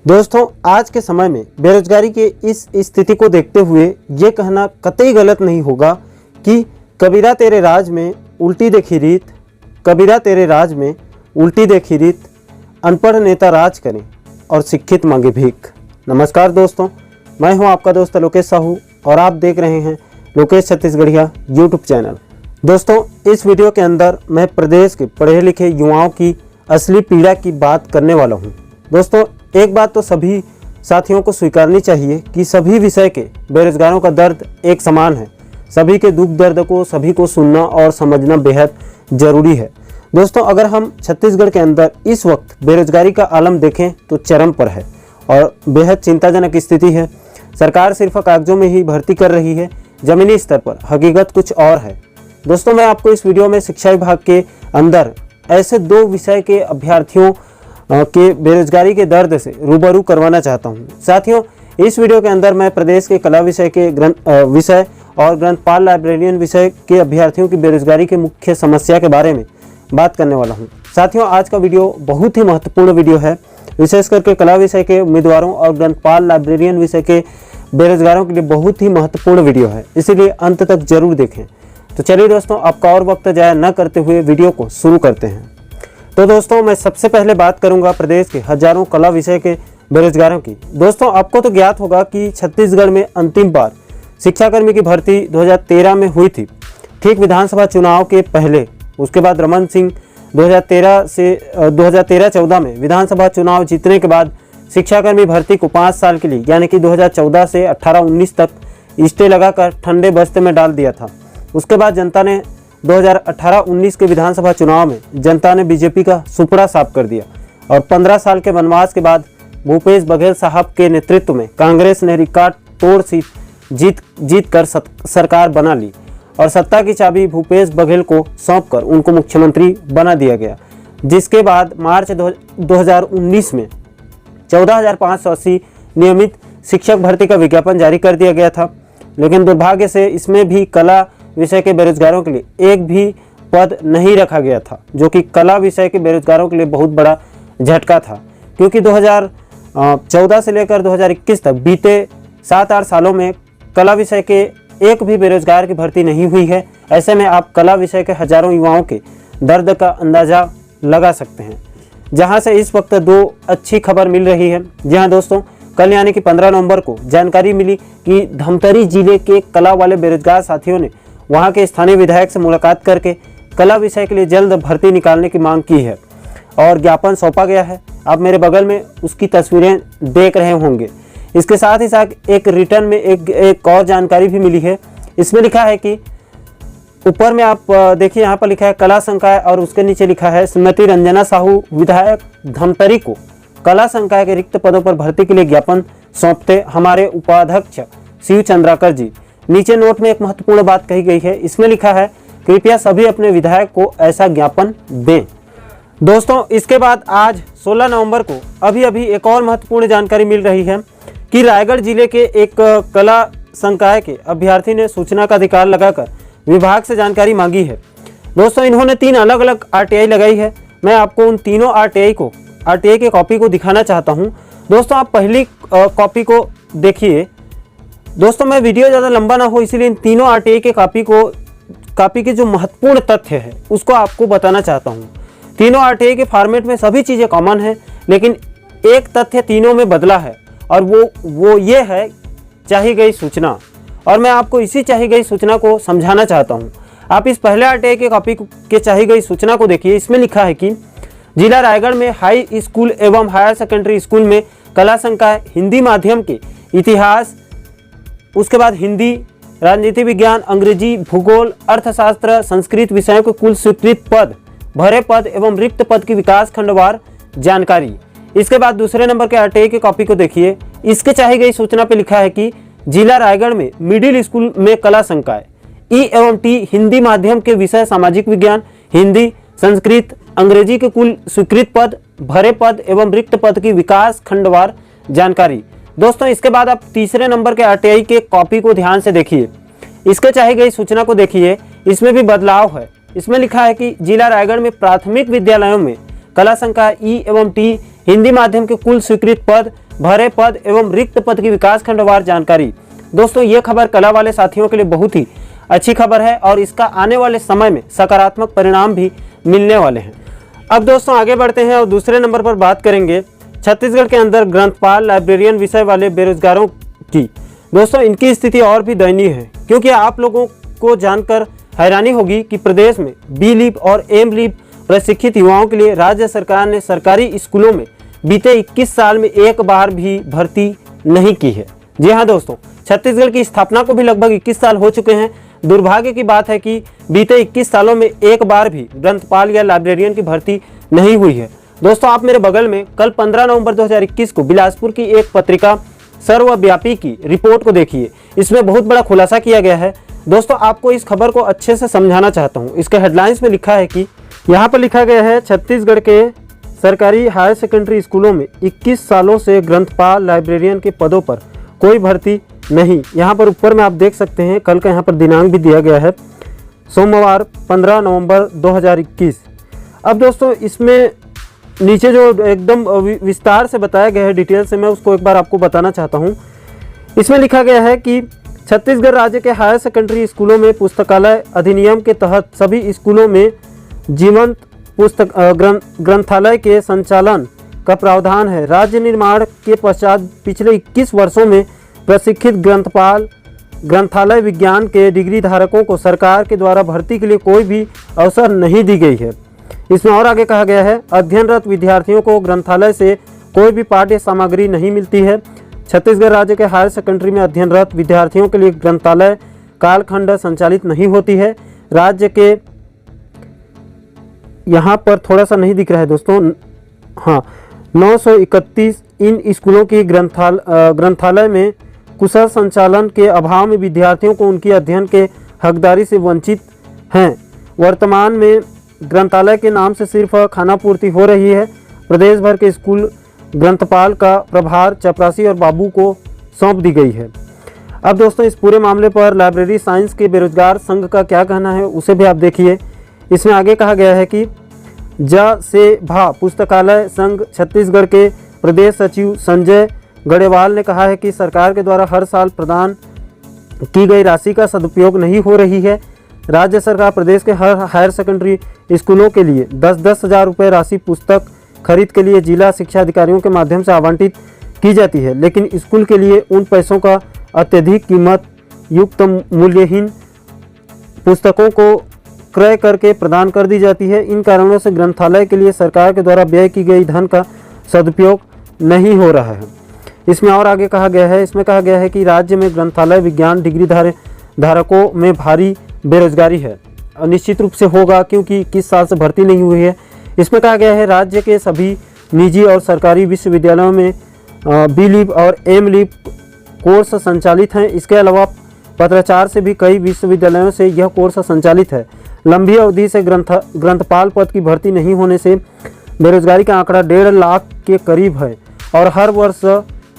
दोस्तों, आज के समय में बेरोजगारी के इस स्थिति को देखते हुए ये कहना कतई गलत नहीं होगा कि कबीरा तेरे राज में उल्टी देखी रीत, कबीरा तेरे राज में उल्टी देखी रीत, अनपढ़ नेता राज करें और शिक्षित मांगे भीख। नमस्कार दोस्तों, मैं हूं आपका दोस्त लोकेश साहू और आप देख रहे हैं लोकेश छत्तीसगढ़िया यूट्यूब चैनल। दोस्तों, इस वीडियो के अंदर मैं प्रदेश के पढ़े लिखे युवाओं की असली पीड़ा की बात करने वाला हूं। दोस्तों, एक बात तो सभी साथियों को स्वीकारनी चाहिए कि सभी विषय के बेरोजगारों का दर्द एक समान है। सभी के दुख दर्द को सभी को सुनना और समझना बेहद ज़रूरी है। दोस्तों, अगर हम छत्तीसगढ़ के अंदर इस वक्त बेरोजगारी का आलम देखें तो चरम पर है और बेहद चिंताजनक स्थिति है। सरकार सिर्फ कागजों में ही भर्ती कर रही है, ज़मीनी स्तर पर हकीकत कुछ और है। दोस्तों, मैं आपको इस वीडियो में शिक्षा विभाग के अंदर ऐसे दो विषय के अभ्यर्थियों के बेरोजगारी के दर्द से रूबरू करवाना चाहता हूं। साथियों, इस वीडियो के अंदर मैं प्रदेश के कला विषय के विषय और ग्रंथपाल लाइब्रेरियन विषय के अभ्यर्थियों की बेरोजगारी के मुख्य समस्या के बारे में बात करने वाला हूं। साथियों, आज का वीडियो बहुत ही महत्वपूर्ण वीडियो है, विशेष करके कला विषय के उम्मीदवारों और ग्रंथपाल लाइब्रेरियन विषय के बेरोजगारों के लिए बहुत ही महत्वपूर्ण वीडियो है, इसीलिए अंत तक जरूर देखें। तो चलिए दोस्तों, आपका और वक्त जाया न करते हुए वीडियो को शुरू करते हैं। तो दोस्तों, मैं सबसे पहले बात करूंगा प्रदेश के हजारों कला विषय के बेरोजगारों की। दोस्तों, आपको तो ज्ञात होगा कि छत्तीसगढ़ में अंतिम बार शिक्षाकर्मी की भर्ती 2013 में हुई थी, ठीक विधानसभा चुनाव के पहले। उसके बाद रमन सिंह 2013-14 में विधानसभा चुनाव जीतने के बाद शिक्षाकर्मी भर्ती को 5 साल के लिए यानी कि 2014 से 18-19 तक स्टे लगाकर ठंडे बस्ते में डाल दिया था। उसके बाद जनता ने 2018-19 के विधानसभा चुनाव में जनता ने बीजेपी का सुपड़ा साफ कर दिया और 15 साल के वनवास के बाद भूपेश बघेल साहब के नेतृत्व में कांग्रेस ने रिकॉर्ड तोड़ सीट जीत कर सरकार बना ली और सत्ता की चाबी भूपेश बघेल को सौंपकर उनको मुख्यमंत्री बना दिया गया। जिसके बाद मार्च 2019 में 14,580 नियमित शिक्षक भर्ती का विज्ञापन जारी कर दिया गया था, लेकिन दुर्भाग्य से इसमें भी कला विषय के बेरोजगारों के लिए एक भी पद नहीं रखा गया था, जो कि कला विषय के बेरोजगारों के लिए बहुत बड़ा झटका था, क्योंकि 2014 से लेकर 2021 तक बीते 7-8 सालों में कला विषय के एक भी बेरोजगार की भर्ती नहीं हुई है। ऐसे में आप कला विषय के हजारों युवाओं के दर्द का अंदाजा लगा सकते हैं, जहां से इस वक्त दो अच्छी खबर मिल रही है। जी हाँ दोस्तों, कल यानी कि 15 नवंबर को जानकारी मिली कि धमतरी जिले के कला वाले बेरोजगार साथियों ने वहां के स्थानीय विधायक से मुलाकात करके कला विषय के लिए जल्द भर्ती निकालने की मांग की है और ज्ञापन सौंपा गया है। आप मेरे बगल में उसकी तस्वीरें देख रहे होंगे। इसके साथ ही साथ एक रिटर्न में एक और जानकारी भी मिली है। इसमें लिखा है कि ऊपर में आप देखिए, यहाँ पर लिखा है कला संकाय और उसके नीचे लिखा है श्रीमती रंजना साहू विधायक धमतरी को कला संकाय के रिक्त पदों पर भर्ती के लिए ज्ञापन सौंपते हमारे उपाध्यक्ष शिव चंद्राकर जी। नीचे नोट में एक महत्वपूर्ण बात कही गई है। इसमें लिखा है कृपया सभी अपने विधायक को ऐसा ज्ञापन दें। दोस्तों, इसके बाद आज 16 नवंबर को अभी एक और महत्वपूर्ण जानकारी मिल रही है कि रायगढ़ जिले के एक कला संकाय के अभ्यर्थी ने सूचना का अधिकार लगाकर विभाग से जानकारी मांगी है। दोस्तों, इन्होंने 3 अलग अलग RTI लगाई है। मैं आपको उन तीनों RTI के कॉपी को दिखाना चाहता हूं। दोस्तों, आप पहली कॉपी को देखिए। दोस्तों, मैं वीडियो ज़्यादा लंबा ना हो इसलिए इन तीनों RTI के कॉपी के जो महत्वपूर्ण तथ्य है उसको आपको बताना चाहता हूँ। तीनों RTI के फॉर्मेट में सभी चीज़ें कॉमन है, लेकिन एक तथ्य तीनों में बदला है और वो ये है चाही गई सूचना, और मैं आपको इसी चाही गई सूचना को समझाना चाहता हूँ। आप इस पहले RTI के कॉपी के चाही गई सूचना को देखिए। इसमें लिखा है कि जिला रायगढ़ में हाई स्कूल एवं हायर सेकेंडरी स्कूल में कला संकाय हिंदी माध्यम के इतिहास, उसके बाद हिंदी, राजनीति विज्ञान, अंग्रेजी, भूगोल, अर्थशास्त्र, संस्कृत विषयों के कुल स्वीकृत पद, भरे पद एवं रिक्त पद की विकास खंडवार जानकारी। इसके बाद दूसरे नंबर के RTI की कॉपी को देखिए। इसके चाही गई सूचना पे लिखा है कि जिला रायगढ़ में मिडिल स्कूल में कला संकाय E एवं T हिंदी माध्यम के विषय सामाजिक विज्ञान, हिंदी, संस्कृत, अंग्रेजी के कुल स्वीकृत पद, भरे पद एवं रिक्त पद की विकास खंडवार जानकारी। दोस्तों, इसके बाद आप तीसरे नंबर के RTI के कॉपी को ध्यान से देखिए। इसके चाही गई सूचना को देखिए। इसमें भी बदलाव है। इसमें लिखा है कि जिला रायगढ़ में प्राथमिक विद्यालयों में कला संकाय E एवं T हिंदी माध्यम के कुल स्वीकृत पद, भरे पद एवं रिक्त पद की विकासखंडवार जानकारी। दोस्तों ये खबर कला वाले साथियों के लिए बहुत ही अच्छी खबर है और इसका आने वाले समय में सकारात्मक परिणाम भी मिलने वाले हैं। अब दोस्तों आगे बढ़ते हैं और दूसरे नंबर पर बात करेंगे छत्तीसगढ़ के अंदर ग्रंथपाल, लाइब्रेरियन विषय वाले बेरोजगारों की। दोस्तों इनकी स्थिति और भी दयनीय है, क्योंकि आप लोगों को जानकर हैरानी होगी कि प्रदेश में बी लीव और एम लीव प्रशिक्षित युवाओं के लिए राज्य सरकार ने सरकारी स्कूलों में बीते 21 साल में एक बार भी भर्ती नहीं की है। जी हाँ दोस्तों, छत्तीसगढ़ की स्थापना को भी लगभग 21 साल हो चुके हैं। दुर्भाग्य की बात है कि बीते 21 सालों में एक बार भी ग्रंथपाल या लाइब्रेरियन की भर्ती नहीं हुई है। दोस्तों आप मेरे बगल में कल 15 नवंबर 2021 को बिलासपुर की एक पत्रिका सर्वव्यापी की रिपोर्ट को देखिए। इसमें बहुत बड़ा खुलासा किया गया है। दोस्तों आपको इस खबर को अच्छे से समझाना चाहता हूँ। इसके हेडलाइंस में लिखा है कि यहाँ पर लिखा गया है, छत्तीसगढ़ के सरकारी हायर सेकेंडरी स्कूलों में 21 सालों से ग्रंथपाल, लाइब्रेरियन के पदों पर कोई भर्ती नहीं। यहाँ पर ऊपर में आप देख सकते हैं, कल का यहाँ पर दिनांक भी दिया गया है, सोमवार 15 नवंबर 2021। अब दोस्तों इसमें नीचे जो एकदम विस्तार से बताया गया है, डिटेल से, मैं उसको एक बार आपको बताना चाहता हूँ। इसमें लिखा गया है कि छत्तीसगढ़ राज्य के हायर सेकेंडरी स्कूलों में पुस्तकालय अधिनियम के तहत सभी स्कूलों में जीवंत ग्रंथालय के संचालन का प्रावधान है। राज्य निर्माण के पश्चात पिछले 21 वर्षों में प्रशिक्षित ग्रंथपाल, ग्रंथालय विज्ञान के डिग्री धारकों को सरकार के द्वारा भर्ती के लिए कोई भी अवसर नहीं दी गई है। इसमें और आगे कहा गया है, अध्ययनरत विद्यार्थियों को ग्रंथालय से कोई भी पाठ्य सामग्री नहीं मिलती है। छत्तीसगढ़ राज्य के हायर सेकेंडरी में अध्ययनरत विद्यार्थियों के लिए ग्रंथालय कालखंड संचालित नहीं होती है। राज्य के यहाँ पर थोड़ा सा नहीं दिख रहा है दोस्तों, हाँ, 931 इन स्कूलों की ग्रंथालय में कुशल संचालन के अभाव में विद्यार्थियों को उनकी अध्ययन के हकदारी से वंचित हैं। वर्तमान में ग्रंथालय के नाम से सिर्फ खानापूर्ति हो रही है। प्रदेश भर के स्कूल ग्रंथपाल का प्रभार चपरासी और बाबू को सौंप दी गई है। अब दोस्तों इस पूरे मामले पर लाइब्रेरी साइंस के बेरोजगार संघ का क्या कहना है, उसे भी आप देखिए। इसमें आगे कहा गया है कि ज से भा पुस्तकालय संघ छत्तीसगढ़ के प्रदेश सचिव संजय गढ़ेवाल ने कहा है कि सरकार के द्वारा हर साल प्रदान की गई राशि का सदुपयोग नहीं हो रही है। राज्य सरकार प्रदेश के हर हायर सेकेंडरी स्कूलों के लिए 10-10 हज़ार रुपये राशि पुस्तक खरीद के लिए जिला शिक्षा अधिकारियों के माध्यम से आवंटित की जाती है, लेकिन स्कूल के लिए उन पैसों का अत्यधिक कीमत युक्त मूल्यहीन पुस्तकों को क्रय करके प्रदान कर दी जाती है। इन कारणों से ग्रंथालय के लिए सरकार के द्वारा व्यय की गई धन का सदुपयोग नहीं हो रहा है। इसमें और आगे कहा गया है, इसमें कहा गया है कि राज्य में ग्रंथालय विज्ञान डिग्री धारकों में भारी बेरोजगारी है। निश्चित रूप से होगा, क्योंकि 21 साल से भर्ती नहीं हुई है। इसमें कहा गया है राज्य के सभी निजी और सरकारी विश्वविद्यालयों में बी लीव और एम लीव कोर्स संचालित हैं। इसके अलावा पत्राचार से भी कई विश्वविद्यालयों से यह कोर्स संचालित है। लंबी अवधि से ग्रंथपाल पद की भर्ती नहीं होने से बेरोजगारी का आंकड़ा 1.5 लाख के करीब है और हर वर्ष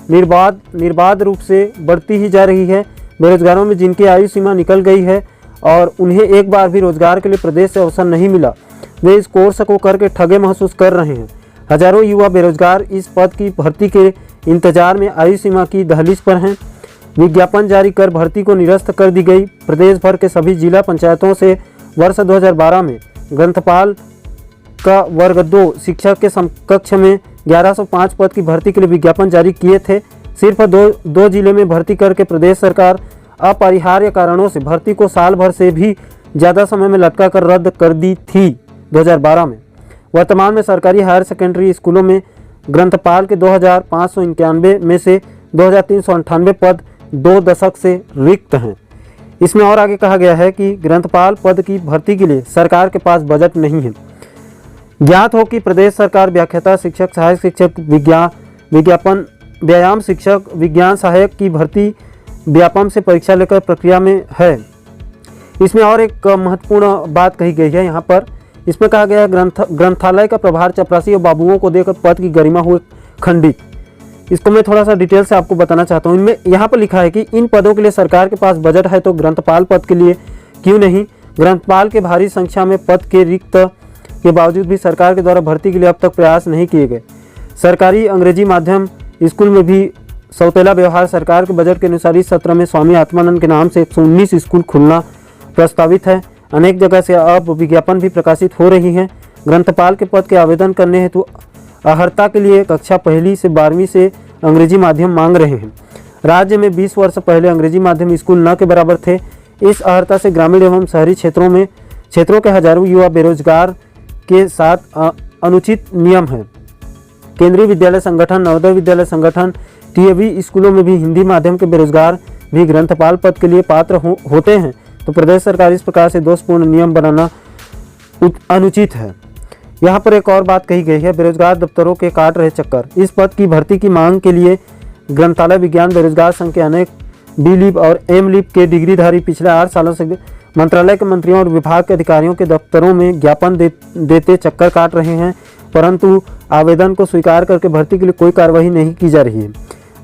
निर्बाध रूप से बढ़ती ही जा रही है। बेरोजगारों में जिनकी आयु सीमा निकल गई है और उन्हें एक बार भी रोजगार के लिए प्रदेश से अवसर नहीं मिला, वे इस कोर्स को करके ठगे महसूस कर रहे हैं। हजारों युवा बेरोजगार इस पद की भर्ती के इंतजार में आयु सीमा की दहलीज पर हैं। विज्ञापन जारी कर भर्ती को निरस्त कर दी गई। प्रदेश भर के सभी जिला पंचायतों से वर्ष 2012 में ग्रंथपाल का वर्ग 2 शिक्षक के समकक्ष में 1105 पद की भर्ती के लिए विज्ञापन जारी किए थे। सिर्फ दो जिले में भर्ती करके प्रदेश सरकार अपरिहार्य कारणों से भर्ती को साल भर से भी ज़्यादा समय में लटका कर रद्द कर दी थी 2012 में। वर्तमान में सरकारी हायर सेकेंडरी स्कूलों में ग्रंथपाल के 2591 में से 2398 पद 2 दशक से रिक्त हैं। इसमें और आगे कहा गया है कि ग्रंथपाल पद की भर्ती के लिए सरकार के पास बजट नहीं है। ज्ञात हो कि प्रदेश सरकार व्याख्याता शिक्षक, सहायक शिक्षक, विज्ञापन व्यायाम शिक्षक, विज्ञान सहायक की भर्ती व्यापम से परीक्षा लेकर प्रक्रिया में है। इसमें और एक महत्वपूर्ण बात कही गई है यहाँ पर। इसमें कहा गया है ग्रंथालय का प्रभार चपरासी और बाबुओं को देकर पद की गरिमा हुई खंडित। इसको मैं थोड़ा सा डिटेल से आपको बताना चाहता हूँ। इनमें यहाँ पर लिखा है कि इन पदों के लिए सरकार के पास बजट है तो ग्रंथपाल पद के लिए क्यों नहीं। ग्रंथपाल के भारी संख्या में पद के रिक्त के बावजूद भी सरकार के द्वारा भर्ती के लिए अब तक प्रयास नहीं किए गए। सरकारी अंग्रेजी माध्यम स्कूल में भी सौतेला व्यवहार। सरकार के बजट के अनुसार इस सत्र में स्वामी आत्मानंद के नाम से 119 स्कूल खुलना प्रस्तावित है। अनेक जगह से अब विज्ञापन भी प्रकाशित हो रही हैं। ग्रंथपाल के पद के आवेदन करने हेतु अहर्ता के लिए कक्षा 1 से 12वीं से अंग्रेजी माध्यम मांग रहे हैं। राज्य में 20 वर्ष पहले अंग्रेजी माध्यम स्कूल न के बराबर थे। इस अहर्ता से ग्रामीण एवं शहरी क्षेत्रों के हजारों युवा बेरोजगार के साथ अनुचित नियम है। केंद्रीय विद्यालय संगठन, नवोदय विद्यालय संगठन, टीएवी स्कूलों में भी हिंदी माध्यम के बेरोजगार भी ग्रंथपाल पद के लिए पात्र होते हैं, तो प्रदेश सरकार इस प्रकार से दोषपूर्ण नियम बनाना अनुचित है। यहाँ पर एक और बात कही गई है, बेरोजगार दफ्तरों के काट रहे चक्कर। इस पद की भर्ती की मांग के लिए ग्रंथालय विज्ञान बेरोजगार संघ के अनेक बी लीव और एम लीव के डिग्रीधारी पिछले 8 सालों से मंत्रालय के मंत्रियों और विभाग के अधिकारियों के दफ्तरों में ज्ञापन देते चक्कर काट रहे हैं, परंतु आवेदन को स्वीकार करके भर्ती के लिए कोई कार्रवाई नहीं की जा रही है।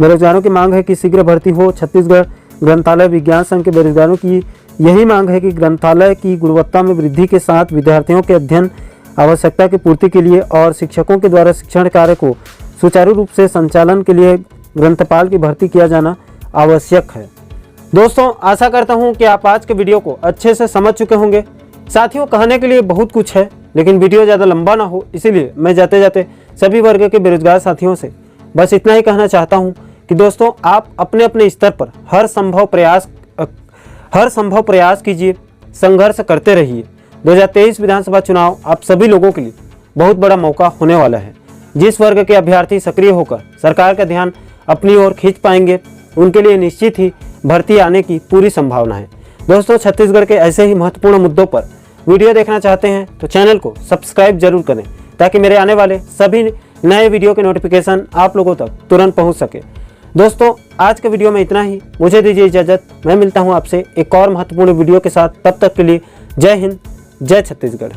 बेरोजगारों की मांग है कि शीघ्र भर्ती हो। छत्तीसगढ़ ग्रंथालय विज्ञान संघ के बेरोजगारों की यही मांग है कि ग्रंथालय की गुणवत्ता में वृद्धि के साथ विद्यार्थियों के अध्ययन आवश्यकता की पूर्ति के लिए और शिक्षकों के द्वारा शिक्षण कार्य को सुचारू रूप से संचालन के लिए ग्रंथपाल की भर्ती किया जाना आवश्यक है। दोस्तों, आशा करता हूं कि आप आज के वीडियो को अच्छे से समझ चुके होंगे। साथियों, कहने के लिए बहुत कुछ है, लेकिन वीडियो ज़्यादा लंबा ना हो, इसीलिए मैं जाते जाते सभी वर्ग के बेरोजगार साथियों से बस इतना ही कहना चाहता हूं कि दोस्तों, आप अपने अपने स्तर पर हर संभव प्रयास कीजिए, संघर्ष करते रहिए। 2023 विधानसभा चुनाव आप सभी लोगों के लिए बहुत बड़ा मौका होने वाला है। जिस वर्ग के अभ्यर्थी सक्रिय होकर सरकार का ध्यान अपनी ओर खींच पाएंगे, उनके लिए निश्चित ही भर्ती आने की पूरी संभावना है। दोस्तों, छत्तीसगढ़ के ऐसे ही महत्वपूर्ण मुद्दों पर वीडियो देखना चाहते हैं तो चैनल को सब्सक्राइब जरूर करें, ताकि मेरे आने वाले सभी नए वीडियो के नोटिफिकेशन आप लोगों तक तुरंत पहुंच सके। दोस्तों, आज के वीडियो में इतना ही। मुझे दीजिए इजाजत। मैं मिलता हूं आपसे एक और महत्वपूर्ण वीडियो के साथ। तब तक के लिए जय हिंद, जय छत्तीसगढ़।